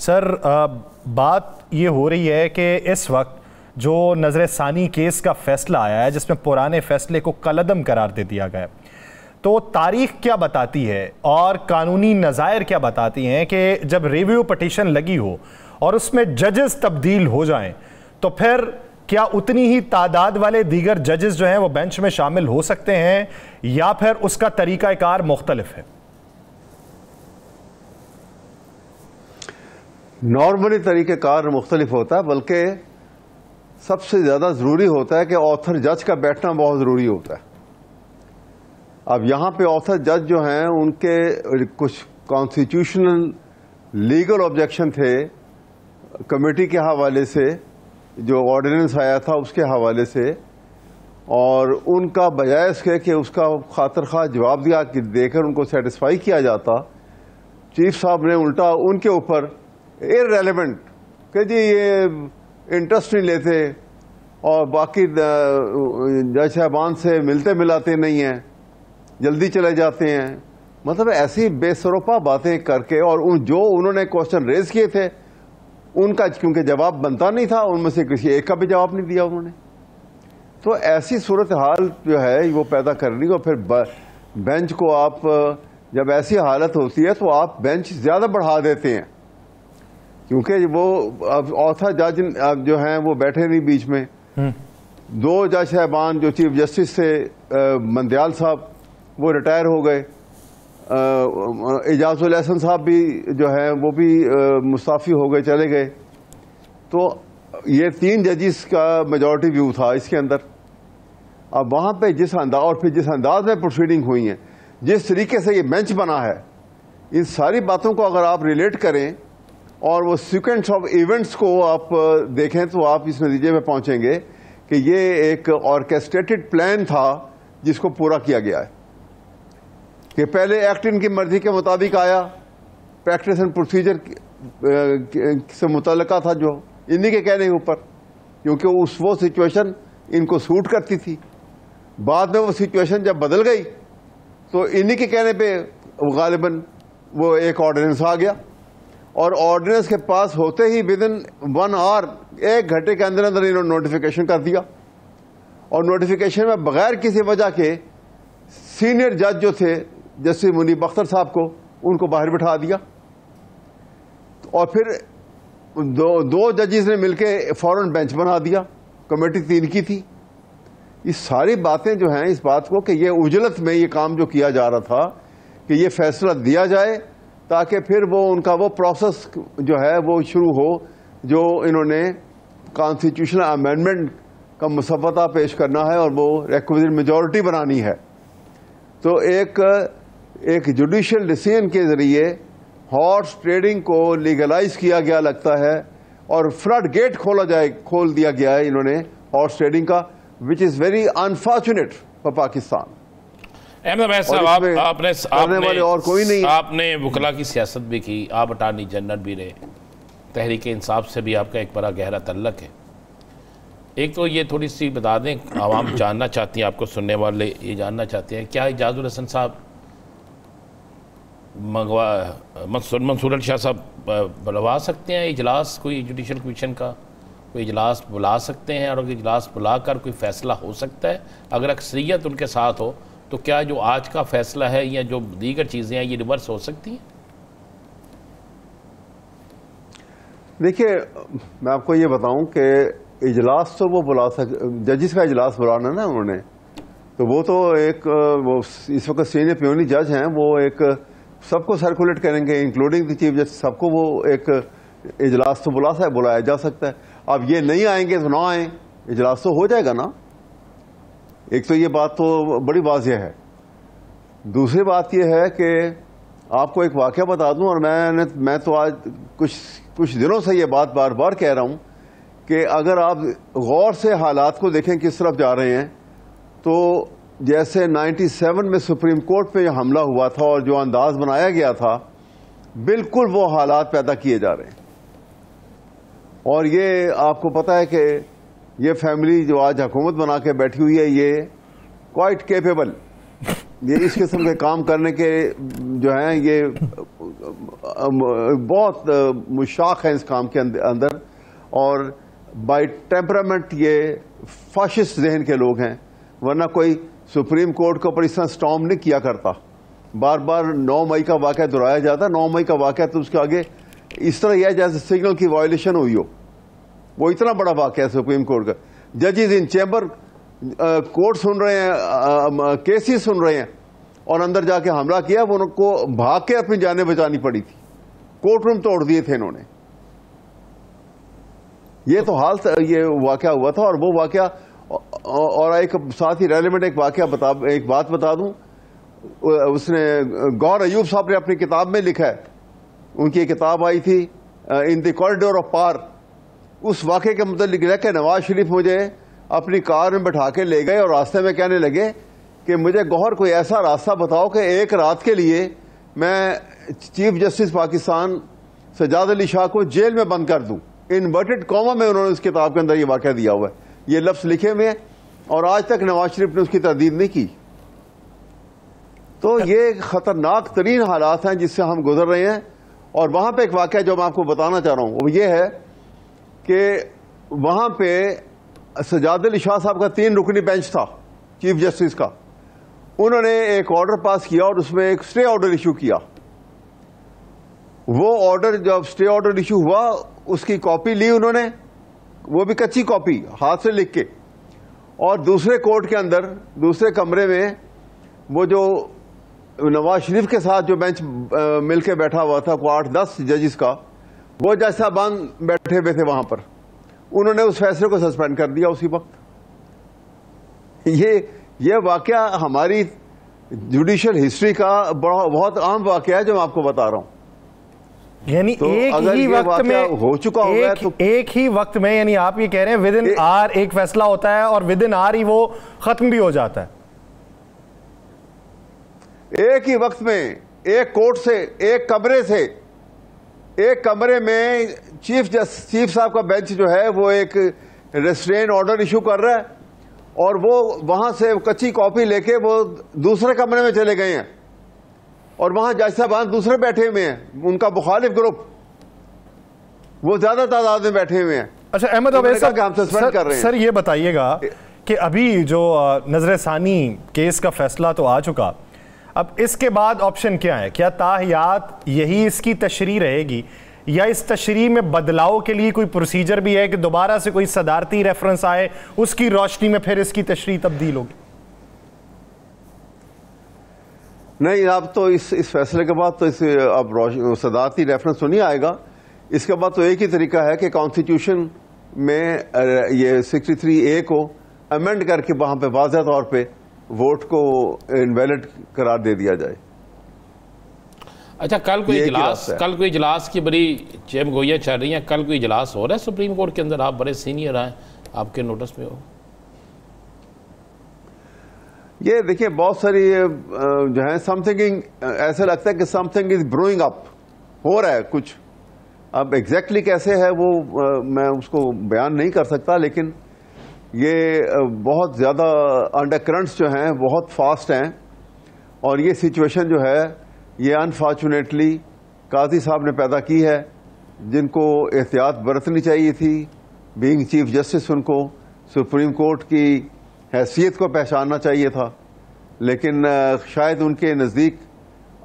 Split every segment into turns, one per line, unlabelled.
سر بات یہ ہو رہی ہے کہ اس وقت جو نظر ثانی کیس کا فیصلہ آیا ہے جس میں پرانے فیصلے کو کالعدم قرار دے دیا گیا، تو تاریخ کیا بتاتی ہے اور قانونی نظائر کیا بتاتی ہیں کہ جب ریویو پٹیشن لگی ہو اور اس میں ججز تبدیل ہو جائیں تو پھر کیا اتنی ہی تعداد والے دیگر ججز جو ہیں وہ بینچ میں شامل ہو سکتے ہیں یا پھر اس کا طریقہ کار مختلف ہے؟
نارملی طریقہ کار مختلف ہوتا ہے، بلکہ سب سے زیادہ ضروری ہوتا ہے کہ آتھر جج کا بیٹھنا بہت ضروری ہوتا ہے۔ اب یہاں پہ آتھر جج جو ہیں ان کے کچھ کانسٹیٹیوشنل لیگل آبجیکشن تھے کمیٹی کے حوالے سے، جو آرڈیننس آیا تھا اس کے حوالے سے، اور ان کا بجائے اس کے کہ اس کا خاطر خواہ جواب دے کر ان کو سیٹسفائی کیا جاتا، چیف صاحب نے الٹا ان کے اوپر ریلیونٹ کہ جی یہ انٹرسٹ نہیں لیتے اور باقی جج صاحبان سے ملتے ملاتے نہیں ہیں، جلدی چلے جاتے ہیں، مطلب ایسی بے سروپا باتیں کر کے، اور جو انہوں نے کوشچن ریز کیے تھے ان کا کیونکہ جواب بنتا نہیں تھا، ان میں سے کسی ایک کا بھی جواب نہیں دیا انہوں نے۔ تو ایسی صورتحال جو ہے وہ پیدا کرنی، اور پھر بینچ کو آپ جب ایسی حالت ہوتی ہے تو آپ بینچ زیادہ بڑھا دیتے ہیں، کیونکہ وہ آتھر جج جو ہیں وہ بیٹھے نہیں بیچ میں۔ دو جج صاحبان جو چیف جسٹس تھے، مندیال صاحب وہ ریٹائر ہو گئے، اعجاز الاحسن صاحب بھی جو ہیں وہ بھی مستعفی ہو گئے، چلے گئے۔ تو یہ 3 ججز کا میجورٹی ویو تھا اس کے اندر۔ اب وہاں پہ جس انداز میں پروسیڈنگ ہوئی ہیں، جس طریقے سے یہ بینچ بنا ہے، ان ساری باتوں کو اگر آپ ریلیٹ کریں اور وہ سیکوینس آف ایونٹس کو آپ دیکھیں تو آپ اس نتیجے میں پہنچیں گے کہ یہ ایک آرکیسٹریٹڈ پلان تھا جس کو پورا کیا گیا ہے، کہ پہلے ایکٹ ان کی مرضی کے مطابق آیا، پریکٹس اینڈ پروسیجر سے متعلقہ تھا جو انہی کے کہنے کے اوپر، کیونکہ وہ سچویشن ان کو سوٹ کرتی تھی۔ بعد میں وہ سچویشن جب بدل گئی تو انہی کے کہنے پہ غالباً وہ ایک آرڈیننس آ گیا، اور آرڈیننس کے پاس ہوتے ہی ودن 1 آور، 1 گھنٹے کے اندر اندر انہوں نے نوٹیفیکیشن کر دیا، اور نوٹیفیکیشن میں بغیر کسی وجہ کے سینئر جج جو تھے جسٹس منیب اختر صاحب کو ان کو باہر بٹھا دیا، اور پھر دو ججز نے مل کے فوراً بینچ بنا دیا، کمیٹی 3 کی تھی۔ یہ ساری باتیں جو ہیں اس بات کو کہ یہ عجلت میں یہ کام جو کیا جا رہا تھا کہ یہ فیصلہ دیا جائے تاکہ پھر وہ ان کا وہ پروسیس جو ہے وہ شروع ہو جو انہوں نے کانسٹیٹیوشنل امینڈمنٹ کا مسودہ پیش کرنا ہے اور وہ ریکویزٹ میجورٹی بنانی ہے۔ تو ایک جوڈیشل ڈیسیژن کے ذریعے ہارس ٹریڈنگ کو لیگلائز کیا گیا لگتا ہے، اور فلڈ گیٹ کھول دیا گیا ہے انہوں نے ہارس ٹریڈنگ کا، which is very unfortunate for Pakistan.
Ahmed صاحب، آپ نے وکلا کی سیاست بھی کی، آپ اٹارنی جنرل بھی رہے، تحریک انصاف سے بھی آپ کا ایک بڑا گہرا تعلق ہے۔ ایک تو یہ تھوڑی سی بتا دیں، عوام جاننا چاہتی ہیں، آپ کو سننے والے یہ جاننا چاہتے ہیں، کیا اعجاز الحسن صاحب منصور علی شاہ صاحب بلوا سکتے ہیں اجلاس، کوئی جوڈیشل کمیشن کا کوئی اجلاس بلا سکتے ہیں، اور اگر اجلاس بلا کر کوئی فیصلہ ہو سکتا ہے اگر اکثریت ان کے ساتھ ہو، تو کیا جو آج کا فیصلہ ہے یا جو دیگر چیزیں ہیں یہ ریورس ہو سکتی ہیں؟
دیکھیے، میں آپ کو یہ بتاؤں کہ اجلاس تو وہ ججز کا اجلاس بلانا نا انہوں نے، تو وہ تو اس وقت سینئر پیونی جج ہیں، وہ ایک سب کو سرکولیٹ کریں گے انکلوڈنگ دی چیف جسٹس، سب کو وہ ایک اجلاس تو بلایا جا سکتا ہے۔ اب یہ نہیں آئیں گے تو نہ آئیں، اجلاس تو ہو جائے گا نا۔ ایک تو یہ بات تو بڑی واضح ہے۔ دوسری بات یہ ہے کہ آپ کو ایک واقعہ بتا دوں، اور میں تو آج کچھ دنوں سے یہ بات بار بار کہہ رہا ہوں کہ اگر آپ غور سے حالات کو دیکھیں کس طرف جا رہے ہیں، تو جیسے 97 میں سپریم کورٹ پہ حملہ ہوا تھا اور جو انداز بنایا گیا تھا، بالکل وہ حالات پیدا کیے جا رہے ہیں۔ اور یہ آپ کو پتا ہے کہ یہ فیملی جو آج حکومت بنا کے بیٹھی ہوئی ہے، یہ کوائٹ کیپیبل، یہ اس قسم کے کام کرنے کے جو ہیں یہ بہت مشاق ہیں اس کام کے اندر، اور بائی ٹیمپرامنٹ یہ فاشسٹ ذہن کے لوگ ہیں، ورنہ کوئی سپریم کورٹ کو پر اس طرح سٹارم نہیں کیا کرتا. بار بار 9 مئی کا واقعہ دہرایا جاتا. 9 مئی کا واقعہ تو اس کے آگے اس طرح یہ ہے جیسے سگنل کی وائلیشن ہوئی ہو. وہ اتنا بڑا واقعہ ہے سپریم کورٹ کا. ججز ان چیمبر کورٹ سن رہے ہیں، کیسز سن رہے ہیں، اور اندر جا کے حملہ کیا. وہ ان کو بھاگ کے اپنی جانیں بچانی پڑی تھی. کورٹ روم توڑ دیے تھے انہوں نے. یہ تو حال یہ واقعہ ہوا تھا. اور وہ واقعہ، اور ایک ساتھ ہی ریلیونٹ ایک بات بتا دوں. اس نے گور ایوب صاحب نے اپنی کتاب میں لکھا ہے، ان کی کتاب آئی تھی ان دی کوریڈور آف پار. اس واقعے کے متعلق لکھا کہ نواز شریف مجھے اپنی کار میں بٹھا کے لے گئے اور راستے میں کہنے لگے کہ مجھے گوہر کوئی ایسا راستہ بتاؤ کہ ایک رات کے لیے میں چیف جسٹس پاکستان سجاد علی شاہ کو جیل میں بند کر دوں. انورٹڈ کوما میں انہوں نے اس کتاب کے اندر یہ واقعہ دیا ہوا ہے. یہ لفظ لکھے ہوئے ہیں، اور آج تک نواز شریف نے اس کی تردید نہیں کی. تو یہ خطرناک ترین حالات ہیں جس سے ہم گزر رہے ہیں. اور وہاں پہ ایک واقعہ جو میں آپ کو بتانا چاہ رہا ہوں وہ یہ ہے کہ وہاں پہ سجاد علی شاہ صاحب کا 3 رکنی بینچ تھا چیف جسٹس کا. انہوں نے ایک آرڈر پاس کیا اور اس میں ایک اسٹے آرڈر ایشو کیا. وہ آرڈر جب اسٹے آرڈر ایشو ہوا اس کی کاپی لی انہوں نے، وہ بھی کچی کاپی ہاتھ سے لکھ کے، اور دوسرے کورٹ کے اندر دوسرے کمرے میں وہ جو نواز شریف کے ساتھ جو بینچ مل کے بیٹھا ہوا تھا، 8-10 ججز کا، وہ جج صاحبان بیٹھے ہوئے تھے وہاں پر. انہوں نے اس فیصلے کو سسپینڈ کر دیا اسی وقت. یہ واقعہ ہماری جوڈیشل ہسٹری کا بہت عام واقعہ ہے جو میں آپ کو بتا رہا ہوں.
یعنی ایک ہی وقت میں
ہو چکا ہوگا تو
ایک ہی وقت میں، یعنی آپ یہ کہہ رہے ہیں ود ان آر ایک فیصلہ ہوتا ہے اور ود ان آر ہی وہ ختم بھی ہو جاتا ہے.
ایک ہی وقت میں ایک کورٹ سے، ایک کمرے سے، ایک کمرے میں چیف صاحب کا بینچ جو ہے وہ ایک ریسٹرین آرڈر ایشو کر رہا ہے، اور وہ وہاں سے کچی کاپی لے کے وہ دوسرے کمرے میں چلے گئے ہیں، اور وہاں جج صاحبان دوسرے بیٹھے ہوئے ہیں، ان کا مخالف گروپ وہ زیادہ تعداد میں بیٹھے ہوئے ہیں.
اچھا احمد عویس
صاحب،
سر یہ بتائیے گا کہ ابھی جو نظر ثانی کیس کا فیصلہ تو آ چکا، اب اس کے بعد آپشن کیا ہے؟ کیا تاحیات یہی اس کی تشریح رہے گی، یا اس تشریح میں بدلاؤ کے لیے کوئی پروسیجر بھی ہے کہ دوبارہ سے کوئی صدارتی ریفرنس آئے، اس کی روشنی میں پھر اس کی تشریح تبدیل ہوگی؟
نہیں، اب تو اس فیصلے کے بعد تو اب صدارتی ریفرنس تو نہیں آئے گا. اس کے بعد تو ایک ہی طریقہ ہے کہ کانسٹیٹیوشن میں یہ 63A کو امینڈ کر کے وہاں پہ واضح طور پہ ووٹ کو انویلڈ قرار دے دیا جائے.
اچھا، کل کوئی اجلاس کی بڑی چیم گوئیاں چل رہی ہیں. کل کوئی اجلاس ہو رہا ہے سپریم کورٹ کے اندر؟ آپ بڑے سینئر ہیں، آپ کے نوٹس میں ہو.
یہ دیکھیں بہت ساری جو ہے سم تھنگ، ایسا لگتا ہے کہ سم تھنگ از بروئنگ اپ، ہو رہا ہے کچھ. اب ایگزیکٹلی کیسے ہے وہ میں اس کو بیان نہیں کر سکتا، لیکن یہ بہت زیادہ انڈر کرنٹس جو ہیں بہت فاسٹ ہیں. اور یہ سچویشن جو ہے یہ انفارچونیٹلی قاضی صاحب نے پیدا کی ہے، جن کو احتیاط برتنی چاہیے تھی. بینگ چیف جسٹس ان کو سپریم کورٹ کی حیثیت کو پہچاننا چاہیے تھا، لیکن شاید ان کے نزدیک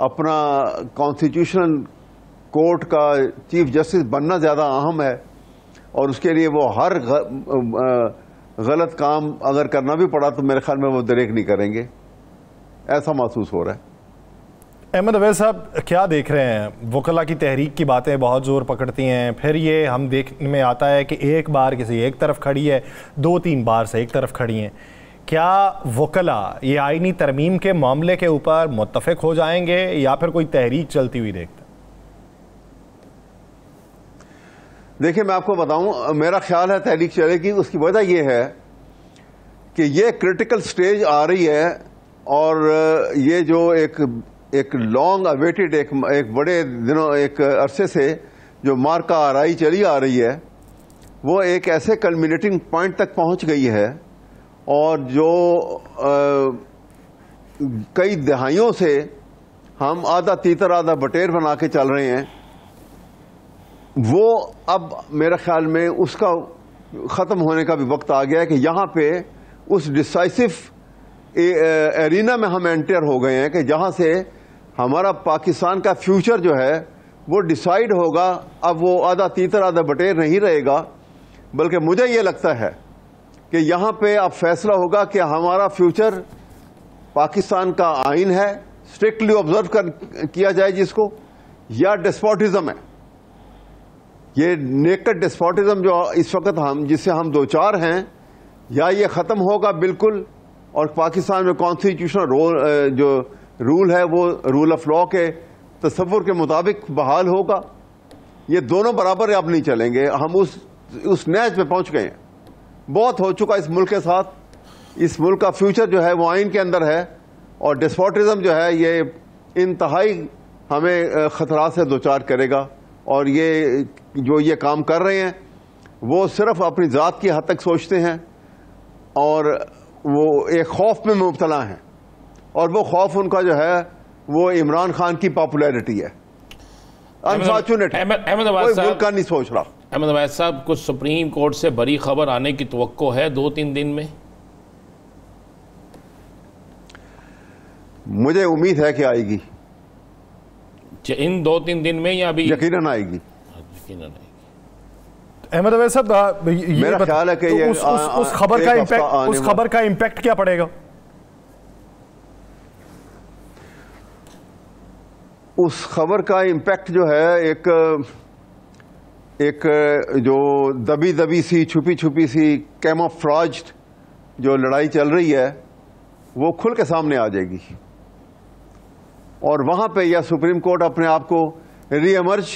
اپنا کانسٹیٹیوشنل کورٹ کا چیف جسٹس بننا زیادہ اہم ہے، اور اس کے لیے وہ ہر غلط کام اگر کرنا بھی پڑا تو میرے خیال میں وہ دریغ نہیں کریں گے، ایسا محسوس ہو رہا ہے.
احمد عویس صاحب کیا دیکھ رہے ہیں؟ وکلاء کی تحریک کی باتیں بہت زور پکڑتی ہیں، پھر یہ ہم دیکھنے میں آتا ہے کہ ایک بار کسی ایک طرف کھڑی ہے، 2-3 بار سے ایک طرف کھڑی ہیں. کیا وکلاء یہ آئینی ترمیم کے معاملے کے اوپر متفق ہو جائیں گے، یا پھر کوئی تحریک چلتی ہوئی دیکھتے ہیں؟
دیکھیں میں آپ کو بتاؤں، میرا خیال ہے تحریک چلے گی. اس کی وجہ یہ ہے کہ یہ کریٹیکل سٹیج آ رہی ہے، اور یہ جو ایک لانگ اویٹڈ ایک بڑے دنوں ایک عرصے سے جو مارکا آرائی چلی آ رہی ہے، وہ ایک ایسے کلمینیٹنگ پوائنٹ تک پہنچ گئی ہے، اور جو کئی دہائیوں سے ہم آدھا تیتر آدھا بٹیر بنا کے چل رہے ہیں وہ اب میرے خیال میں اس کا ختم ہونے کا بھی وقت آ گیا ہے کہ یہاں پہ اس ڈسائسو ایرینا میں ہم انٹر ہو گئے ہیں کہ جہاں سے ہمارا پاکستان کا فیوچر جو ہے وہ ڈیسائیڈ ہوگا. اب وہ آدھا تیتر آدھا بٹیر نہیں رہے گا، بلکہ مجھے یہ لگتا ہے کہ یہاں پہ اب فیصلہ ہوگا کہ ہمارا فیوچر پاکستان کا آئین ہے، اسٹرکٹلی آبزرو کیا جائے جس کو، یا ڈسپوٹزم ہے. یہ نیکڈ ڈسپوٹزم جو اس وقت جس سے ہم دوچار ہیں، یا یہ ختم ہوگا بالکل اور پاکستان میں کانسٹیٹیوشنل جو رول ہے وہ رول آف لا کے تصور کے مطابق بحال ہوگا. یہ دونوں برابر اب نہیں چلیں گے. ہم اس نیچ پہ پہنچ گئے ہیں. بہت ہو چکا اس ملک کے ساتھ. اس ملک کا فیوچر جو ہے وہ آئین کے اندر ہے، اور ڈسپوٹزم جو ہے یہ انتہائی ہمیں خطرات سے دوچار کرے گا. اور یہ کام کر رہے ہیں وہ صرف اپنی ذات کی حد تک سوچتے ہیں، اور وہ ایک خوف میں مبتلا ہیں، اور وہ خوف ان کا جو ہے وہ عمران خان کی پاپولیرٹی ہے. انفارچونیٹ کوئی ملک کا نہیں سوچ رہا.
احمد عبید صاحب، کچھ سپریم کورٹ سے بڑی خبر آنے کی توقع ہے 2-3 دن میں؟
مجھے امید ہے کہ آئے گی
ان 2-3 دن میں، یا ابھی؟
یقیناً آئے گی.
یقیناً آئے گی.
احمد عبید صاحب،
میرا خیال ہے کہ
اس خبر کا امپیکٹ کیا پڑے گا؟
اس خبر کا امپیکٹ جو ہے ایک جو دبی سی چھپی سی کیموفلاجڈ جو لڑائی چل رہی ہے وہ کھل کے سامنے آ جائے گی، اور وہاں پہ یا سپریم کورٹ اپنے آپ کو ری ایمرج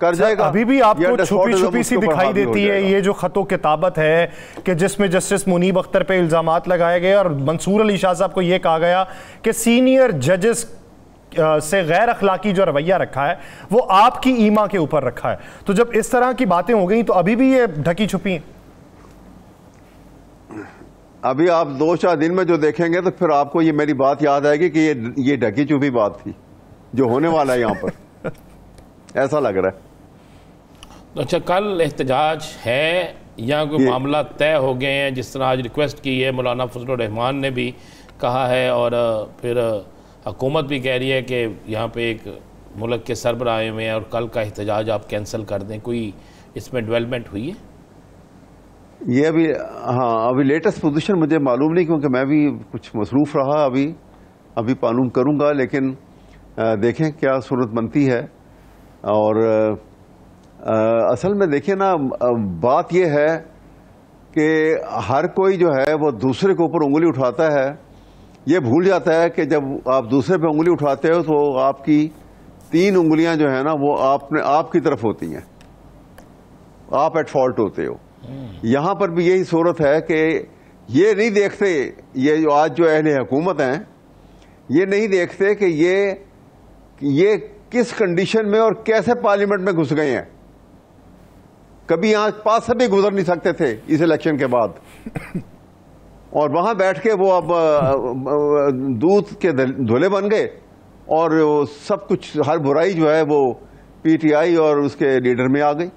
کر جائے گا.
ابھی بھی آپ کو چھپی سی دکھائی دیتی ہے یہ جو خط و کتابت ہے کہ جس میں جسٹس منیب اختر پہ الزامات لگائے گئے، اور منصور علی شاہ صاحب کو یہ کہا گیا کہ سینئر ججز سے غیر اخلاقی جو رویہ رکھا ہے وہ آپ کی ایما کے اوپر رکھا ہے. تو جب اس طرح کی باتیں ہو گئیں تو ابھی بھی یہ ڈھکی چھپی ہیں.
ابھی آپ 2-4 دن میں جو دیکھیں گے تو پھر آپ کو یہ میری بات یاد آئے گی کہ یہ ڈھکی چھپی بات تھی جو ہونے والا ہے یہاں پر. ایسا لگ رہا ہے.
اچھا، کل احتجاج ہے یا کوئی معاملہ طے ہو گئے ہیں؟ جس طرح آج ریکویسٹ کی ہے مولانا فضل الرحمان نے بھی کہا ہے، اور پھر حکومت بھی کہہ رہی ہے کہ یہاں پہ ایک ملک کے سربراہ آئے ہوئے ہیں اور کل کا احتجاج آپ کینسل کر دیں. کوئی اس میں ڈیولپمنٹ ہوئی ہے؟
یہ ابھی لیٹسٹ پوزیشن مجھے معلوم نہیں، کیونکہ میں بھی کچھ مصروف رہا. ابھی معلوم کروں گا، لیکن دیکھیں کیا صورت بنتی ہے. اور اصل میں دیکھیں نا، بات یہ ہے کہ ہر کوئی جو ہے وہ دوسرے کے اوپر انگلی اٹھاتا ہے. یہ بھول جاتا ہے کہ جب آپ دوسرے پہ انگلی اٹھاتے ہو تو آپ کی 3 انگلیاں جو ہیں نا وہ آپ کی طرف ہوتی ہیں، آپ ایٹ فالٹ ہوتے ہو. یہاں پر بھی یہی صورت ہے کہ یہ نہیں دیکھتے، یہ جو آج جو اہل حکومت ہیں یہ نہیں دیکھتے کہ یہ کس کنڈیشن میں اور کیسے پارلیمنٹ میں گھس گئے ہیں. کبھی یہاں پاس سے بھی گزر نہیں سکتے تھے اس الیکشن کے بعد، اور وہاں بیٹھ کے وہ اب دودھ کے دھلے بن گئے، اور سب کچھ ہر برائی جو ہے وہ پی ٹی آئی اور اس کے لیڈر میں آ گئی.